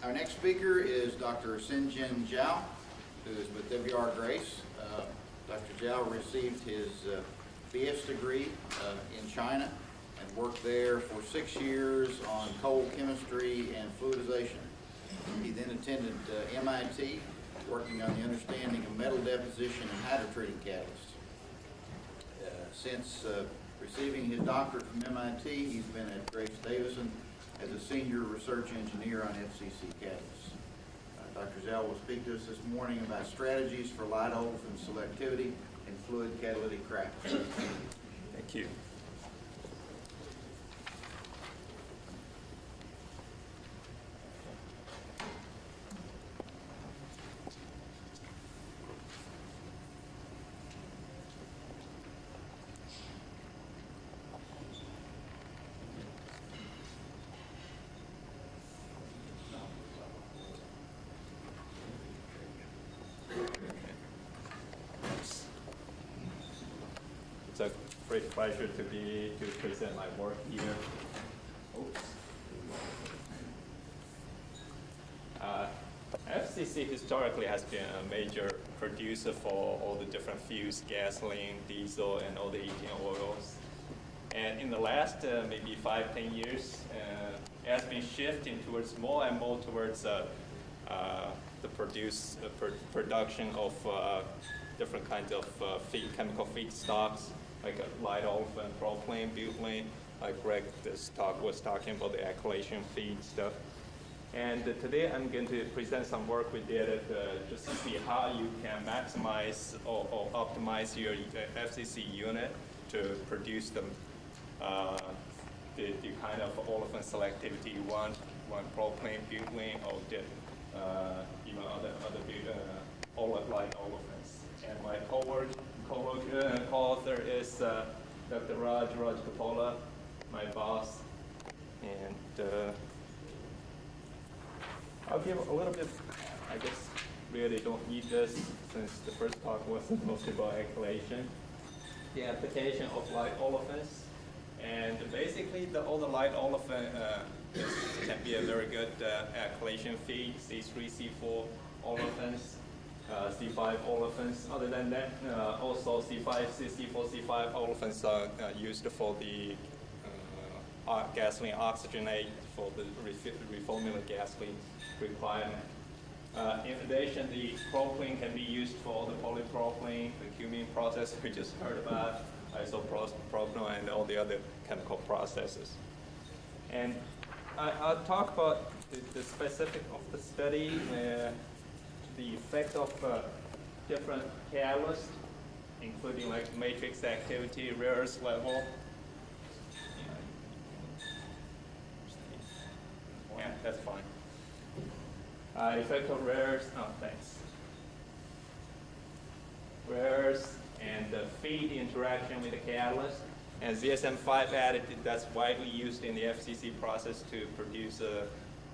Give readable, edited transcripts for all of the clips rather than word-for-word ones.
Our next speaker is Dr. Xinjin Zhao, who is with WR Grace. Dr. Zhao received his BS degree in China and worked there for 6 years on cold chemistry and fluidization. He then attended MIT, working on the understanding of metal deposition and hydrotreating catalysts. Since receiving his doctorate from MIT, he's been at Grace Davison as a senior research engineer on FCC catalysts. Dr. Zhao will speak to us this morning about strategies for light olefin selectivity in fluid catalytic cracks. Thank you. It's a great pleasure to present my work here. FCC historically has been a major producer for all the different fuels, gasoline, diesel, and all the heating oils. And in the last maybe 5-10 years, it has been shifting towards more and more towards the production of different kinds of chemical feedstocks, like light olefin, propylene, butylene, like Greg was talking about the alkylation feed stuff. And today I'm going to present some work we did just to see how you can maximize or optimize your FCC unit to produce the kind of olefin selectivity you want propylene, butylene, or even other light olefins. And my co-author is Dr. Raj Coppola, my boss, and I'll give a little bit, I guess really don't need this since the first talk was mostly about alkylation. The application of light olefins, and basically all the light olefin can be a very good alkylation feed, C3, C4 olefins, C5 olefins. Other than that, also C5, C4, C5 olefins are used for the gasoline oxygenate for the reformula gasoline requirement. In addition, the propylene can be used for the polypropylene, the cumene process we just heard about, isopropyl, and all the other chemical processes. And I'll talk about the specific of the study, the effect of different catalysts, including like matrix activity, rare earth level. Yeah, that's fine. Effect of rare earths, thanks. Rare earths and the feed interaction with the catalyst, and ZSM5 additive that's widely used in the FCC process to produce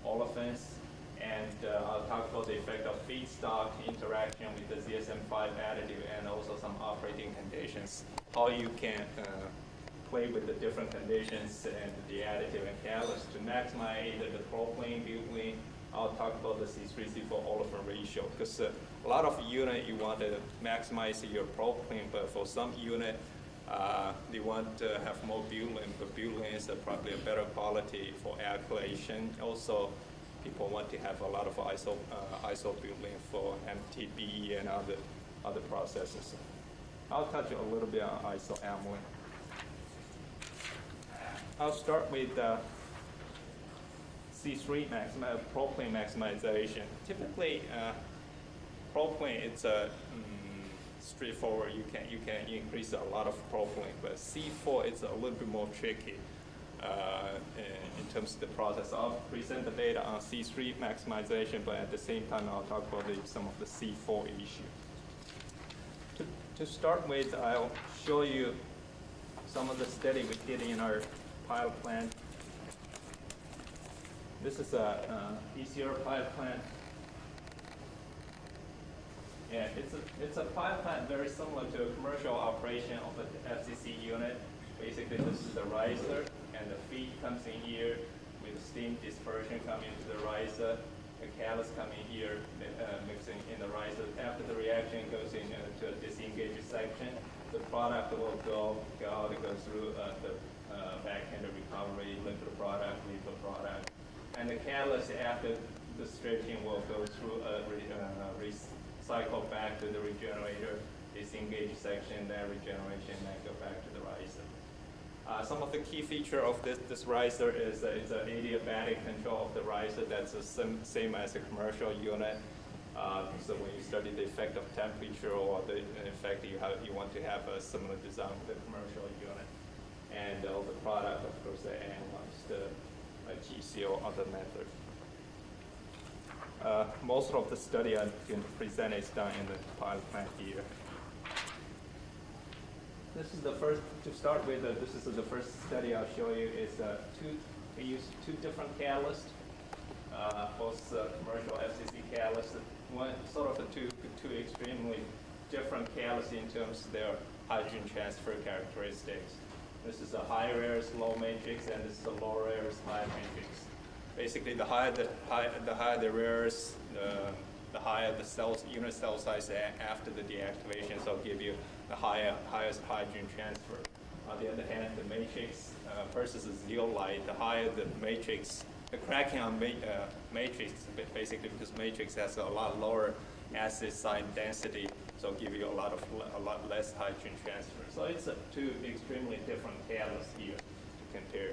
olefins. And I'll talk about the effect of feedstock interaction with the ZSM5 additive and also some operating conditions, how you can play with the different conditions and the additive and catalyst to maximize either the propylene, butylene. I'll talk about the C3, C4 olefin ratio, because a lot of unit you want to maximize your propylene, but for some unit they want to have more butylene, but butylene is probably a better quality for alkylation. Also, people want to have a lot of isobutylene for MTBE and other processes. I'll touch a little bit on isoamylene. I'll start with C3 propylene maximization. Typically, propylene it's straightforward. You can increase a lot of propylene, but C4 it's a little bit more tricky in terms of the process. I'll present the data on C3 maximization, but at the same time I'll talk about some of the C4 issue. To start with, I'll show you some of the study we did in our pilot plant. This is a PCR pilot plant. Yeah, it's a pilot plant very similar to a commercial operation of an FCC unit. Basically, this is the riser, and the feed comes in here with steam dispersion coming into the riser. the catalyst coming here, mixing in the rice. After the reaction goes into a disengaged section, the product will go out and go through the back-end recovery, liquid product, lethal product. And the catalyst after the stretching will go through a recycle back to the regenerator, disengaged section, then regeneration, then go back to the riser. Some of the key feature of this riser is it's an adiabatic control of the riser. That's the same as a commercial unit. So when you study the effect of temperature or the effect you want to have a similar design with the commercial unit. And all the product, of course, they analyzed GC or other method. Most of the study I'm going to present is done in the pilot plant here. This is the first, to start with, this is the first study I'll show you. Is we use two different catalysts, both commercial FCC catalysts. One sort of two extremely different catalysts in terms of their hydrogen transfer characteristics. This is a high rarest low matrix, and this is a low rarest high matrix. Basically, the higher the rarest, the higher the unit cell size after the deactivation, so it'll give you the highest hydrogen transfer. On the other hand, the matrix versus the zeolite, the higher the matrix, the cracking on matrix, basically because matrix has a lot lower acid site density, so it'll give you a lot less hydrogen transfer. So it's two extremely different catalysts here to compare.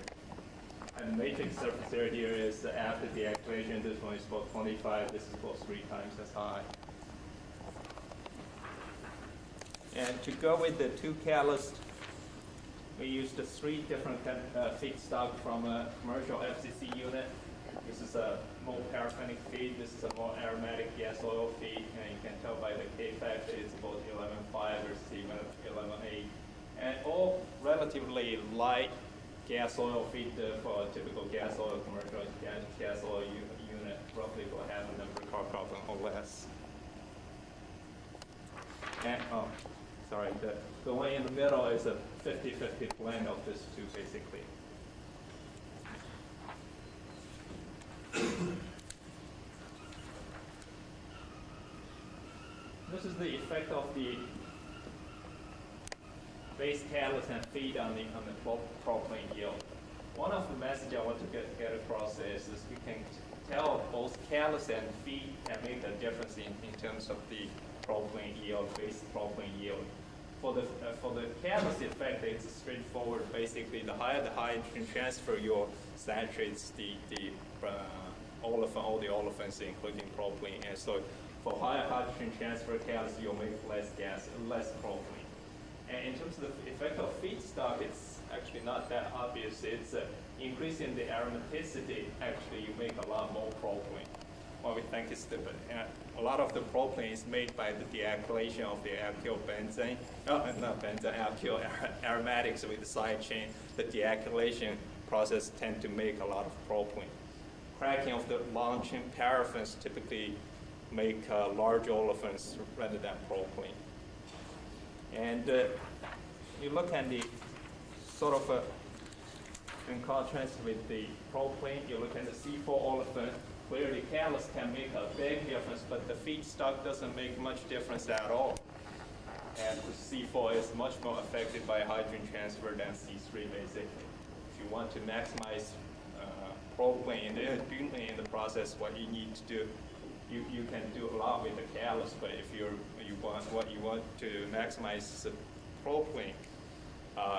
And matrix surface area here is after deactivation. This one is about 25. This is about 3 times as high. And to go with the two catalysts, we used 3 different feedstock from a commercial FCC unit. This is a more paraffinic feed. This is a more aromatic gas oil feed, and you can tell by the K factor it's about 11.5 versus even 11.8. And all relatively light gas oil feed for a typical gas oil commercial gas oil unit, roughly will have a number of carbon or less. And sorry, the one in the middle is a 50-50 blend of these two, basically. This is the effect of the base catalyst and feed on the propylene yield. One of the messages I want to get across is you can tell both catalyst and feed can make a difference in terms of the propylene yield, base propylene yield. For the catalyst effect, it's straightforward. Basically, the higher the hydrogen transfer, your saturates the olefin, all the olefins, including propylene. And so, for higher hydrogen transfer catalyst, you'll make less gas, less propylene. And in terms of the effect of feedstock, it's actually not that obvious. It's increasing the aromaticity. Actually, you make a lot more propylene. What we think is that a lot of the propylene is made by the dealkylation of the alkyl benzene, alkyl aromatics with the side chain. The dealkylation process tend to make a lot of propylene. Cracking of the long chain paraffins typically make large olefins rather than propylene. And you look at the sort of, in contrast with the propylene, you look at the C4 olefin, where the catalyst can make a big difference, but the feedstock doesn't make much difference at all. And the C4 is much more affected by hydrogen transfer than C3, basically. If you want to maximize propylene in the process, what you need to do, you can do a lot with the catalyst, but if you want to maximize the propylene,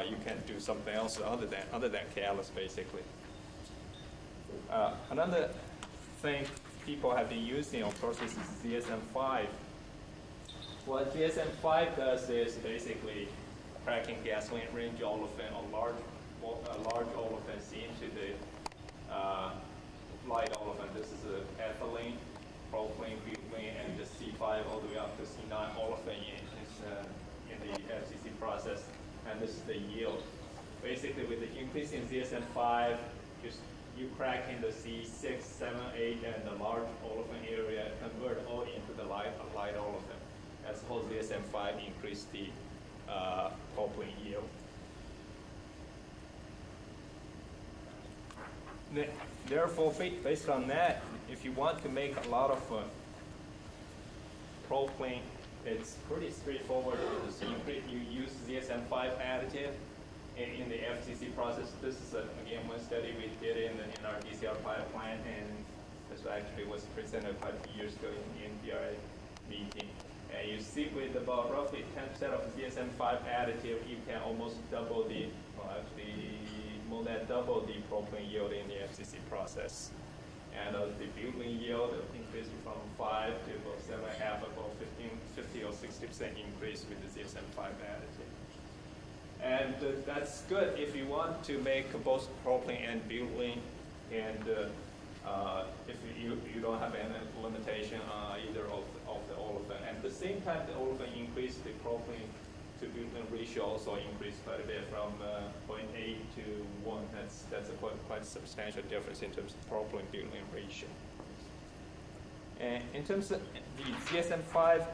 you can do something else other than catalyst, basically. Another thing people have been using, of course, is ZSM5. What ZSM5 does is basically cracking gasoline range olefin or large olefins into the light olefin. This is ethylene, propylene, butylene, and the C5 all the way up to C9 olefin in the FCC process. And this is the yield. Basically, with the increase in ZSM5, you crack in the C6, 7, 8, and the large olefin area, convert all into the light olefin. As whole ZSM5 increase the propylene yield. Therefore, based on that, if you want to make a lot of propylene, it's pretty straightforward because you use ZSM5 additive in the FCC process. This is, again, one study we did in our DCR pilot plant, and this actually was presented quite a few years ago in the NPRA meeting. And you see with about roughly 10% of ZSM5 additive, you can almost double the, well, actually more than double the propylene yield in the FCC process. And the butylene yield increased from 5 to about 7.5, about 50 or 60% increase with the ZSM5 additive. And that's good if you want to make both propylene and butylene, and if you don't have any limitation on either of the olefin. At the same time, the olefin increased, the propylene to butylene ratio also increased quite a bit from 0.8 to 1. That's a quite substantial difference in terms of propylene butylene ratio. And in terms of the ZSM5,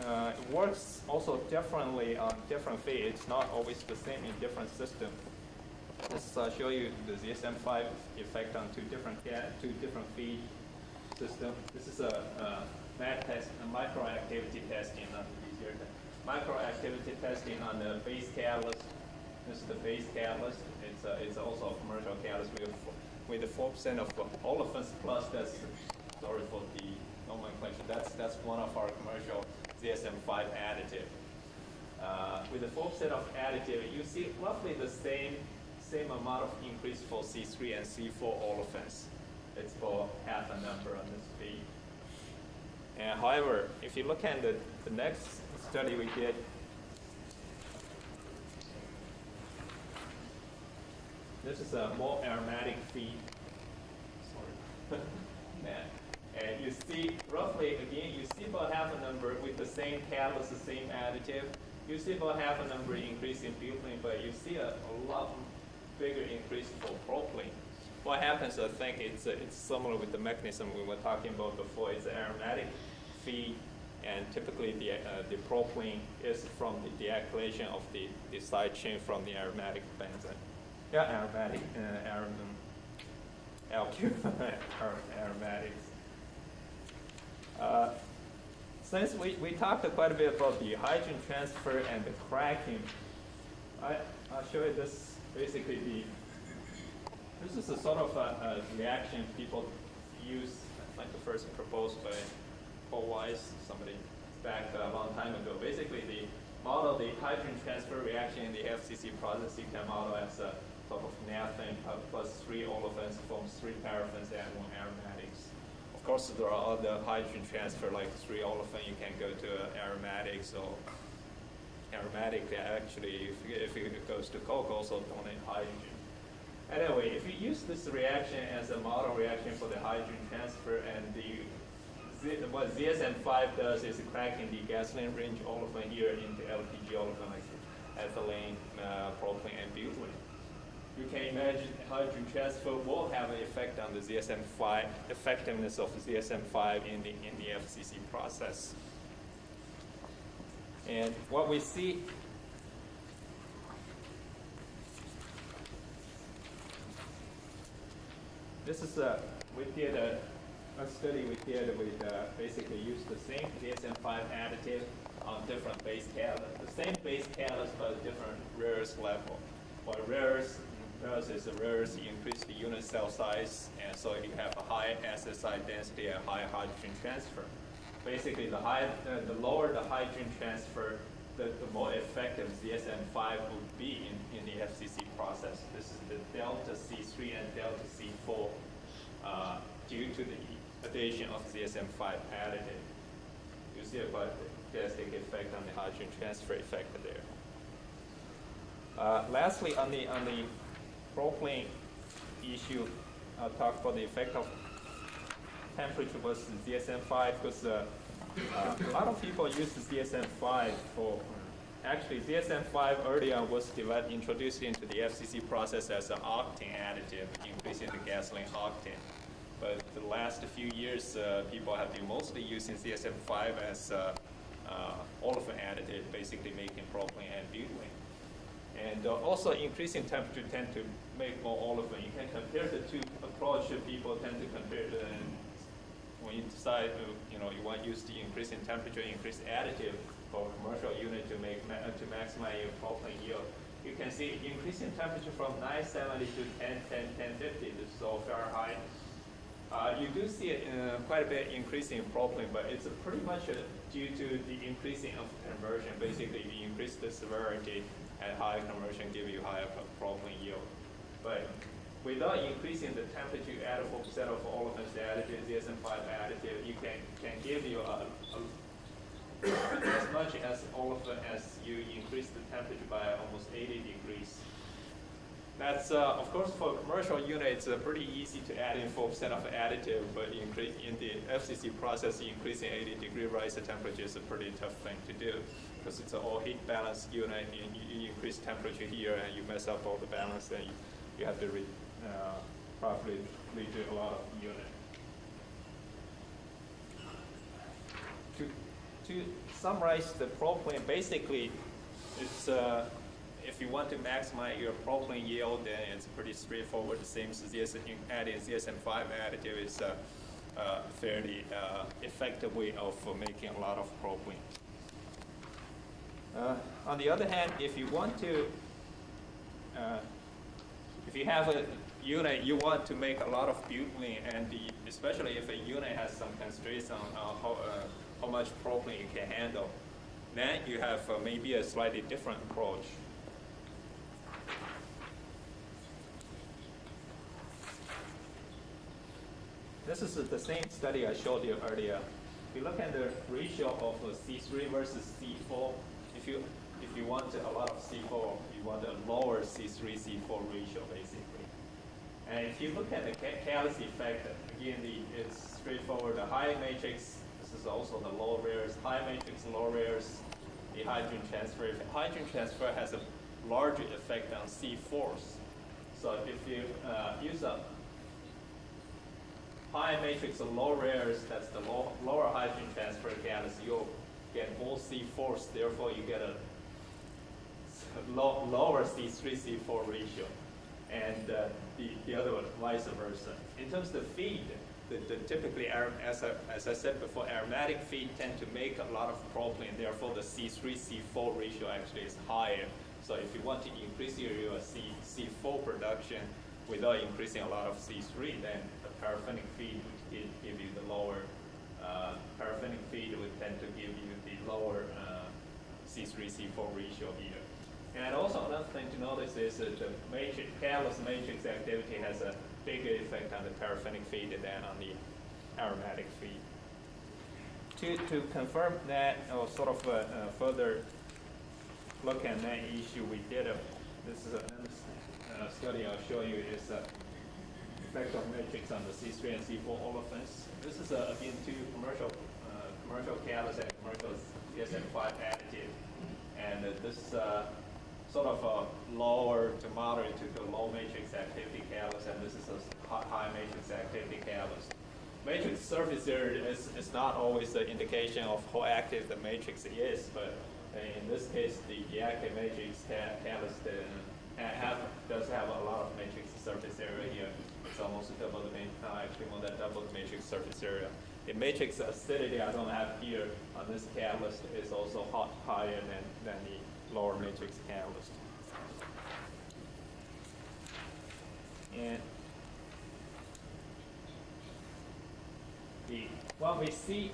it works also differently on different feed. It's not always the same in different systems. This show you the ZSM5 effect on two different feed systems. This is a MAT test, a microactivity testing on easier. Microactivity testing on the base catalyst. This is the base catalyst. It's also a commercial catalyst with the 4% of olefins plus. That's sorry for the nomenclature. That's one of our commercial ZSM5 additive. With the 4% of additive, you see roughly the same amount of increase for C3 and C4 olefins. It's for half a number on this feed. And however, if you look at the next study we did, this is a more aromatic feed. Sorry. And you see roughly, again, you see about half a number with the same catalyst, the same additive. You see about half a number increase in butylene, but you see a lot bigger increase for propylene. What happens, I think it's similar with the mechanism we were talking about before. It's an aromatic feed, and typically the propylene is from the dealkylation of the side chain from the aromatic benzene. Yeah, aromatic, alkyl aromatics. Since we talked quite a bit about the hydrogen transfer and the cracking, I'll show you this. Basically, this is a sort of a reaction people use, like the first proposed by Paul Weiss, somebody back a long time ago. Basically, the model, the hydrogen transfer reaction in the FCC process, you can model as a sort of naphthalene plus 3 olefins forms 3 paraffins and 1 aromatics. Of course, there are other hydrogen transfer, like 3 olefin. You can go to aromatics or aromatic. Actually, if it goes to coke, also donate hydrogen. Anyway, if you use this reaction as a model reaction for the hydrogen transfer, and what ZSM5 does is cracking the gasoline-rich olefin here into LPG olefin, like ethylene, propylene, and butylene. You can imagine hydrogen transfer will have an effect on the ZSM5 effectiveness of ZSM5 in the FCC process. And what we see, this is we did a study we did with basically used the same ZSM5 additive on different base catalysts. The same base catalyst but a different rarest level. What rarest does is the rarest increase the unit cell size, and so you have a high acid site density and high hydrogen transfer. Basically, the lower the hydrogen transfer, the more effective ZSM5 would be in the FCC process. This is the delta C3 and delta C4 due to the addition of ZSM5 additive. You see a quite fantastic effect on the hydrogen transfer effect there. Lastly, on the propylene issue, I'll talk about the effect of temperature versus ZSM5, because a lot of people use the ZSM5 for, actually ZSM5 early on was introduced into the FCC process as an octane additive, increasing the gasoline octane. But the last few years, people have been mostly using ZSM5 as olefin additive, basically making propylene and butylene. And also increasing temperature tend to make more olefin. You can compare the two approach people tend to compare to, when you decide you want to use the increasing temperature, increase additive for commercial unit to maximize your propylene yield. You can see increasing temperature from 970 to 1050. This is all Fahrenheit. You do see it quite a bit increasing in propylene, but it's pretty much due to the increasing of conversion. Basically, you increase the severity at higher conversion, give you higher propylene yield. But without increasing the temperature, you add 4% of olefins additive, ZSM5 additive, you can give you as much as olefin as you increase the temperature by almost 80 degrees. That's, of course, for commercial units, it's pretty easy to add in 4% of additive, but in the FCC process, increasing 80-degree rise of temperature is a pretty tough thing to do, because it's an all heat balance unit. You increase temperature here, and you mess up all the balance, and you have to properly redo a lot of unit. To summarize the propylene, basically, it's if you want to maximize your propylene yield, then it's pretty straightforward. The same as adding ZSM5 additive is a fairly effective way of making a lot of propylene. On the other hand, if you want to, if you have a unit, you want to make a lot of butylene, and especially if a unit has some constraints on how much propylene you can handle, then you have maybe a slightly different approach. This is the same study I showed you earlier. If you look at the ratio of C3 versus C4, if you want a lot of C4, you want a lower C3, C4 ratio, basically. And if you look at the catalyst effect, again, it's straightforward. The high matrix, this is also the low rares. High matrix, low rares, the hydrogen transfer. Hydrogen transfer has a larger effect on C4s. So if you use a high matrix of low rares, that's the lower hydrogen transfer catalyst, you'll get more C4s, therefore you get a lower C3, C4 ratio. And the other one, vice versa. In terms of the feed, typically, as I said before, aromatic feed tend to make a lot of propylene, therefore the C3, C4 ratio actually is higher. So if you want to increase your C4 production without increasing a lot of C3, then the paraffinic feed would give you the lower, paraffinic feed would tend to give you the lower C3, C4 ratio here. And also another thing to notice is that the catalyst matrix activity has a bigger effect on the paraffinic feed than on the aromatic feed. To confirm that, or sort of further look at that issue, we did this is another study I'll show you is effect of matrix on the C3 and C4 olefins. This is again two commercial catalysts and commercial ZSM5 additive, and this sort of a lower to moderate to low matrix activity catalyst, and this is a high matrix activity catalyst. Matrix surface area is not always an indication of how active the matrix is, but in this case, the active matrix catalyst does have a lot of matrix surface area here. It's almost double the actually more than double the matrix surface area. The matrix acidity I don't have here on this catalyst is also higher than the lower matrix catalyst. And what we see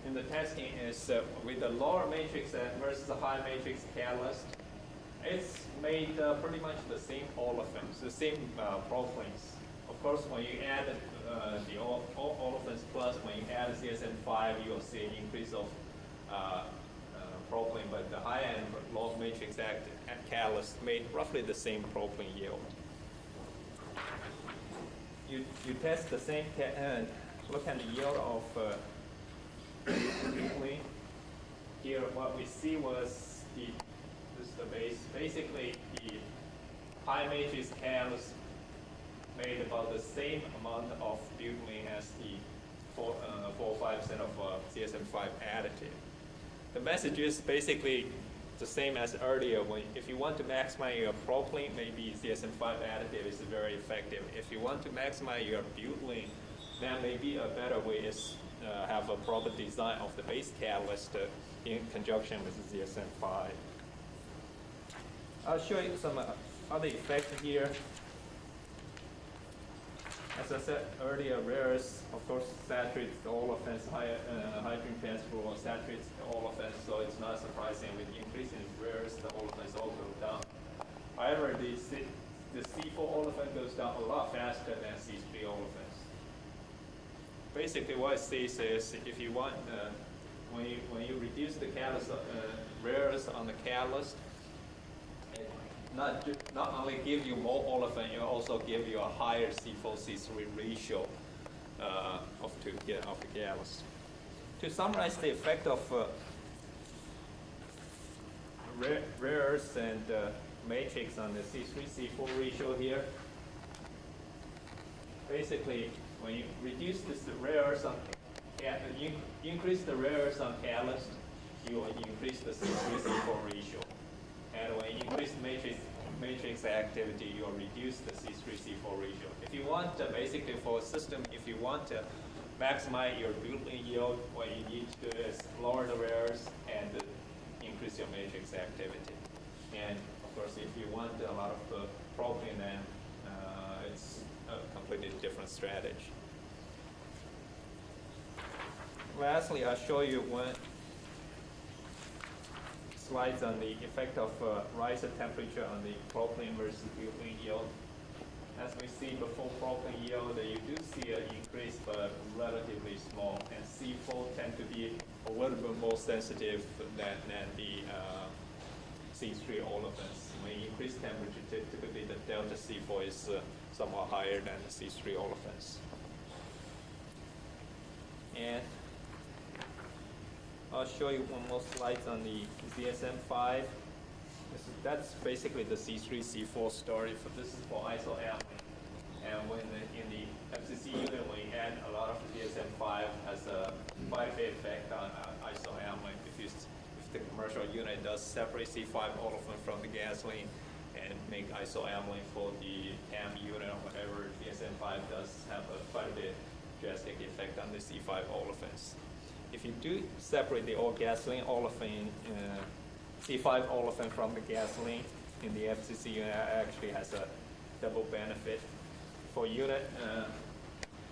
in the testing is with the lower matrix versus the high matrix catalyst, it's made pretty much the same olefins, the same propylenes. Of course, when you add the olefins plus, when you add ZSM5, you'll see an increase of propylene, but the high and low matrix catalyst made roughly the same propylene yield. You test the same, look at the yield of propylene. Here, what we see was this is the base. Basically, the high matrix catalyst made about the same amount of butylene as the 4 or 5% of ZSM5 additive. The message is basically the same as earlier. If you want to maximize your propylene, maybe ZSM5 additive is very effective. If you want to maximize your butylene, then maybe a better way is have a proper design of the base catalyst in conjunction with ZSM5. I'll show you some other effects here. As I said earlier, rare earths, of course, saturates the olefins, hydrogen transfer saturates the olefins, so it's not surprising with increasing rare earths, the olefins all go down. However, the C4 olefin goes down a lot faster than C3 olefins. Basically, what it says is if you want, when you reduce the catalyst, rare earths on the catalyst, not only give you more olefin, it also give you a higher C4-C3 ratio of the catalyst. To summarize the effect of rare earths and matrix on the C3-C4 ratio here, basically when you reduce this rare earths on, you increase the rare earths on catalyst, you will increase the C3-C4 ratio. And when you increase matrix activity, you'll reduce the C3-C4 ratio. If you want, basically for a system, if you want to maximize your butylene yield, what you need to do is lower the rare earths and increase your matrix activity. And of course, if you want a lot of propylene, then it's a completely different strategy. Lastly, I'll show you one slides on the effect of rise of temperature on the propylene versus butylene yield. As we see before propylene yield, you do see an increase, but relatively small. And C4 tend to be a little bit more sensitive than the C3 olefins. When you increase temperature, typically the delta C4 is somewhat higher than the C3 olefins. I'll show you one more slide on the ZSM5. That's basically the C3, C4 story. This is for isoamylene. And when in the FCC unit, when you add a lot of ZSM5, has quite a big effect on isoamylene. If the commercial unit does separate C5 olefin from the gasoline and make isoamylene for the PAM unit or whatever, ZSM5 does have quite a bit drastic effect on the C5 olefins. If you do separate the gasoline olefin, C5 olefin from the gasoline in the FCC unit, actually has a double benefit for unit.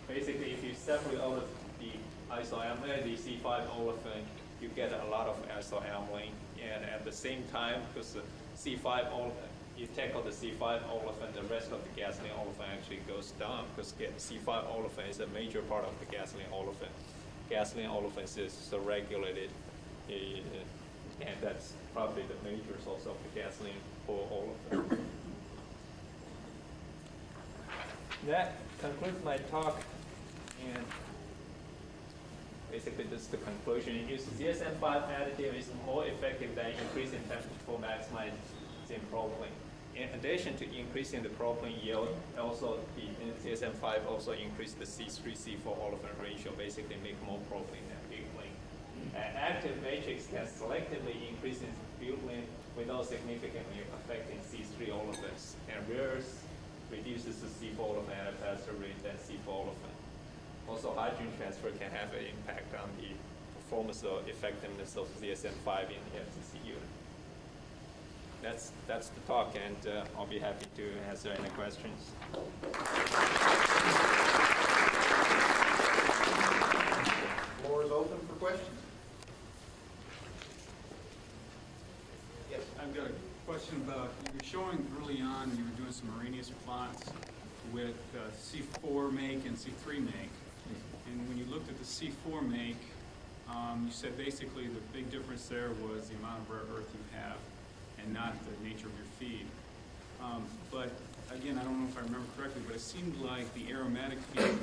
Basically, if you separate all of the isoamylene, the C5 olefin, you get a lot of isoamylene, and at the same time, because the C5 olefin, you take out the C5 olefin, the rest of the gasoline olefin actually goes down, because C5 olefin is a major part of the gasoline olefin. Gasoline olefins is so regulated, and that's probably the major source of the gasoline for olefin. That concludes my talk, and basically this is the conclusion. Use ZSM5 additive is more effective than increasing temperature for maximizing propylene. In addition to increasing the propylene yield, also the ZSM5 also increase the C3-C4 olefin ratio, basically make more propylene than butylene. Active matrix can selectively increase in butylene without significantly affecting C3 olefins, and rare earths reduces the C4 olefin at a faster rate than C4 olefin. Also, hydrogen transfer can have an impact on the performance or effectiveness of ZSM5 in the FCC unit. That's the talk, and I'll be happy to answer any questions. Floor is open for questions. Yes. I've got a question about, you were showing early on, you were doing some Arrhenius plots with C4 make and C3 make. And when you looked at the C4 make, you said basically the big difference there was the amount of rare earth you have and not the nature of your feed. But again, I don't know if I remember correctly, but it seemed like the aromatic feed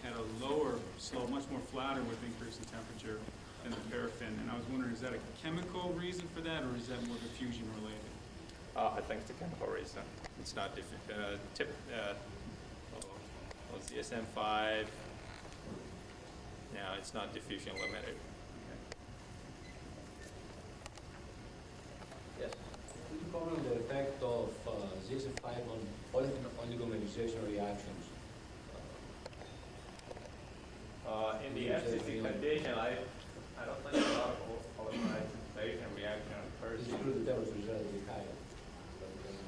had a lower slope, much more flatter with increase in temperature than the paraffin. And I was wondering, is that a chemical reason for that, or is that more diffusion related? I think it's a chemical reason. It's not ZSM5. No, it's not diffusion limited. effect of ZSM5 on olefin oligomerization reactions? In the FCC condition, I don't think a lot of polymerization reaction occurs. This is true that temperature is relatively high.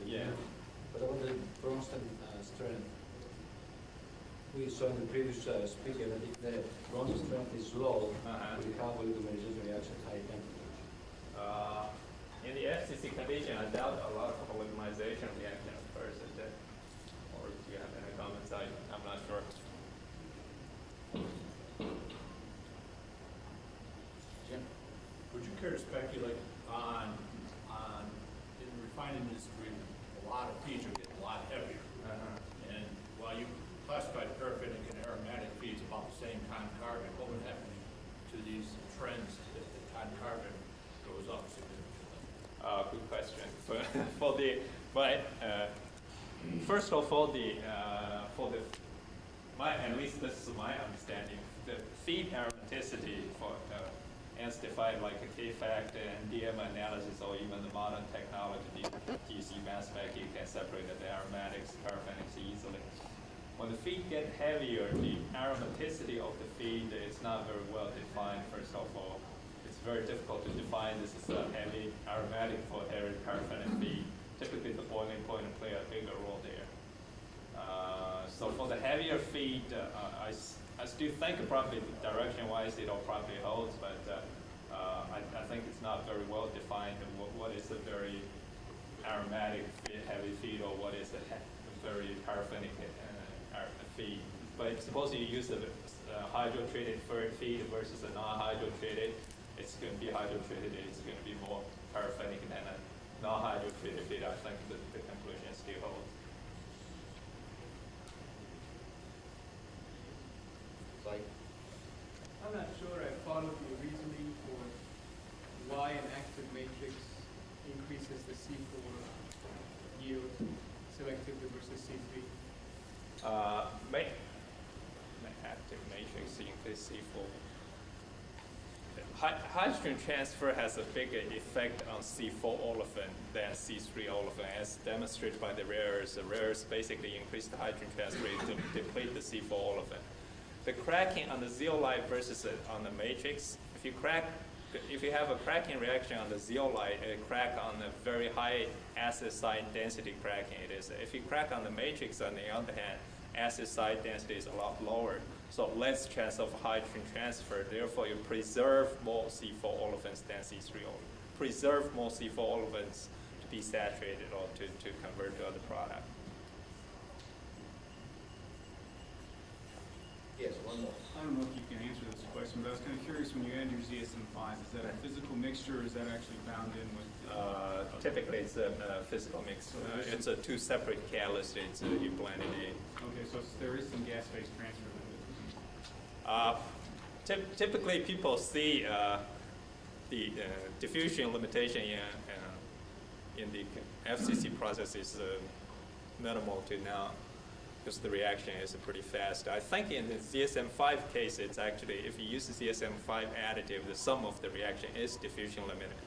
Yeah. But about the Bronston strength, we saw in the previous speaker that if the Bronston strength is low, we have oligomerization reaction at high temperatures. In the FCC condition, I doubt a lot of polymerization reaction occurs at that. Or do you have any comments? I'm not sure. Jim? Would you care to speculate on in the refining industry, a lot of feeds are getting a lot heavier. And while you classified paraffinic and aromatic feeds about the same time carbon, what would happen to these trends if the time carbon goes up significantly? Good question. First of all, at least this is my understanding, the feed aromaticity for as defined like a K-factor and DM analysis or even the modern technology, GC mass spec, you can separate the aromatics, paraffinics easily. When the feed get heavier, the aromaticity of the feed is not very well defined, first of all. It's very difficult to define this is a heavy aromatic for heavy paraffinic feed. Typically the boiling point will play a bigger role there. So for the heavier feed, I still think probably direction-wise it all probably holds, but I think it's not very well defined what is a very aromatic heavy feed or what is a very paraffinic feed. But suppose you use a hydrotreated feed versus a non-hydrotreated, it's going to be hydrotreated, it's going to be more paraffinic than a non-hydrotreated feed. I think the conclusion still holds. Like, I'm not sure I followed your reasoning for why an active matrix increases the C4 yield selectively versus C3. Active matrix increase C4. Hydrogen transfer has a bigger effect on C4 olefin than C3 olefin, as demonstrated by the rare earths. The rare earths basically increase the hydrogen transfer rate to deplete the C4 olefin. The cracking on the zeolite versus on the matrix, if you have a cracking reaction on the zeolite, a crack on the very high acid site density cracking it is. If you crack on the matrix, on the other hand, acid site density is a lot lower, so less chance of hydrogen transfer. Therefore, you preserve more C4 olefins than C3 olefins. Preserve more C4 olefins to be saturated or to convert to other product. yes, one more. I don't know if you can answer this question, but I was kind of curious, when you add your ZSM5, is that a physical mixture or is that actually bound in with? Typically, it's a physical mix. It's a two separate catalysts. You blend it in. Okay, so there is some gas phase transfer with it. Typically, people see the diffusion limitation in the FCC process is minimal to now, because the reaction is pretty fast. I think in the ZSM5 case, it's actually, if you use the ZSM5 additive, the sum of the reaction is diffusion limited.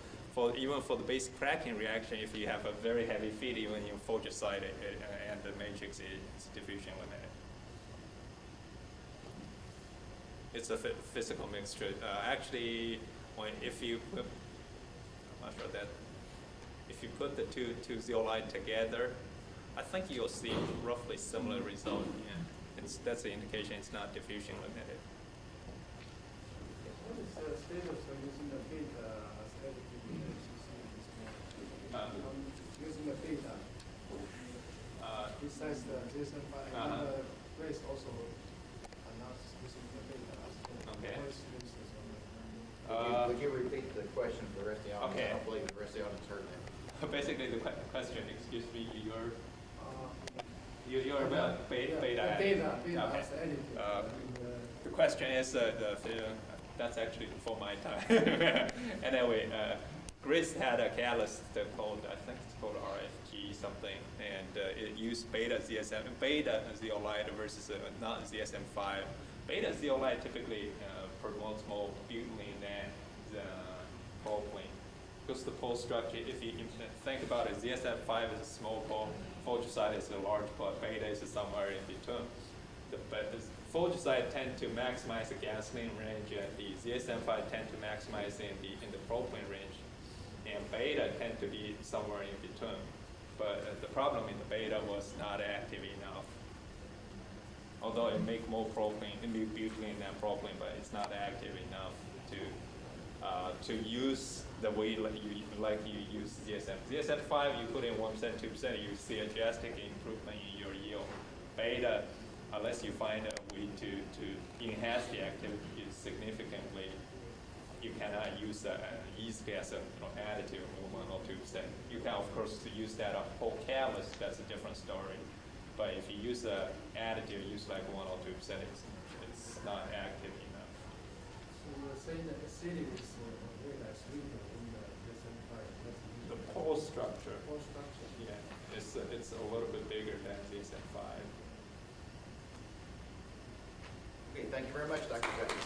Even for the basic cracking reaction, if you have a very heavy feed, even in photosite and the matrix, it's diffusion limited. It's a physical mixture. Actually, if you put the two zeolite together, I think you'll see roughly similar result. Yeah. That's the indication it's not diffusion limited. What is the status of using the beta as additive in FCC at this moment? Using the beta. Besides the ZSM5, another place also announced using the beta as Okay. what is the status on that? Would you repeat the question for the rest of the audience? Okay. I don't believe the rest of the audience heard that. Basically, the question, excuse me, you're about beta. Beta Okay. as additive. The question is, that's actually before my time. Anyway, Gris had a catalyst called, I think it's called RFG something, and it used beta zeolite versus not ZSM5. Beta zeolite typically promotes more butylene than the propylene. because the pole structure, if you think about it, ZSM5 is a small pole, fungicide is a large pole, beta is somewhere in between. But the fungicide tend to maximize the gasoline range, and the ZSM5 tend to maximize in the propylene range, and beta tend to be somewhere in between. But the problem in the beta was not active enough. Although it make more propylene, it make butylene than propylene, but it's not active enough to use the way like you use ZSM. ZSM5, you put in 1%, 2%, you see a drastic improvement in your yield. Beta, unless you find a way to enhance the activity significantly, you cannot use yeast gas additive of 1 or 2%. You can, of course, use that on whole catalyst, that's a different story. But if you use an additive, use like 1 or 2%, it's not active enough. So you're saying that acidic is way less weaker in the DSM-5? The pole structure, Pole structure? yeah, it's a little bit bigger than DSM-5. Okay, thank you very much, Dr. Zhao.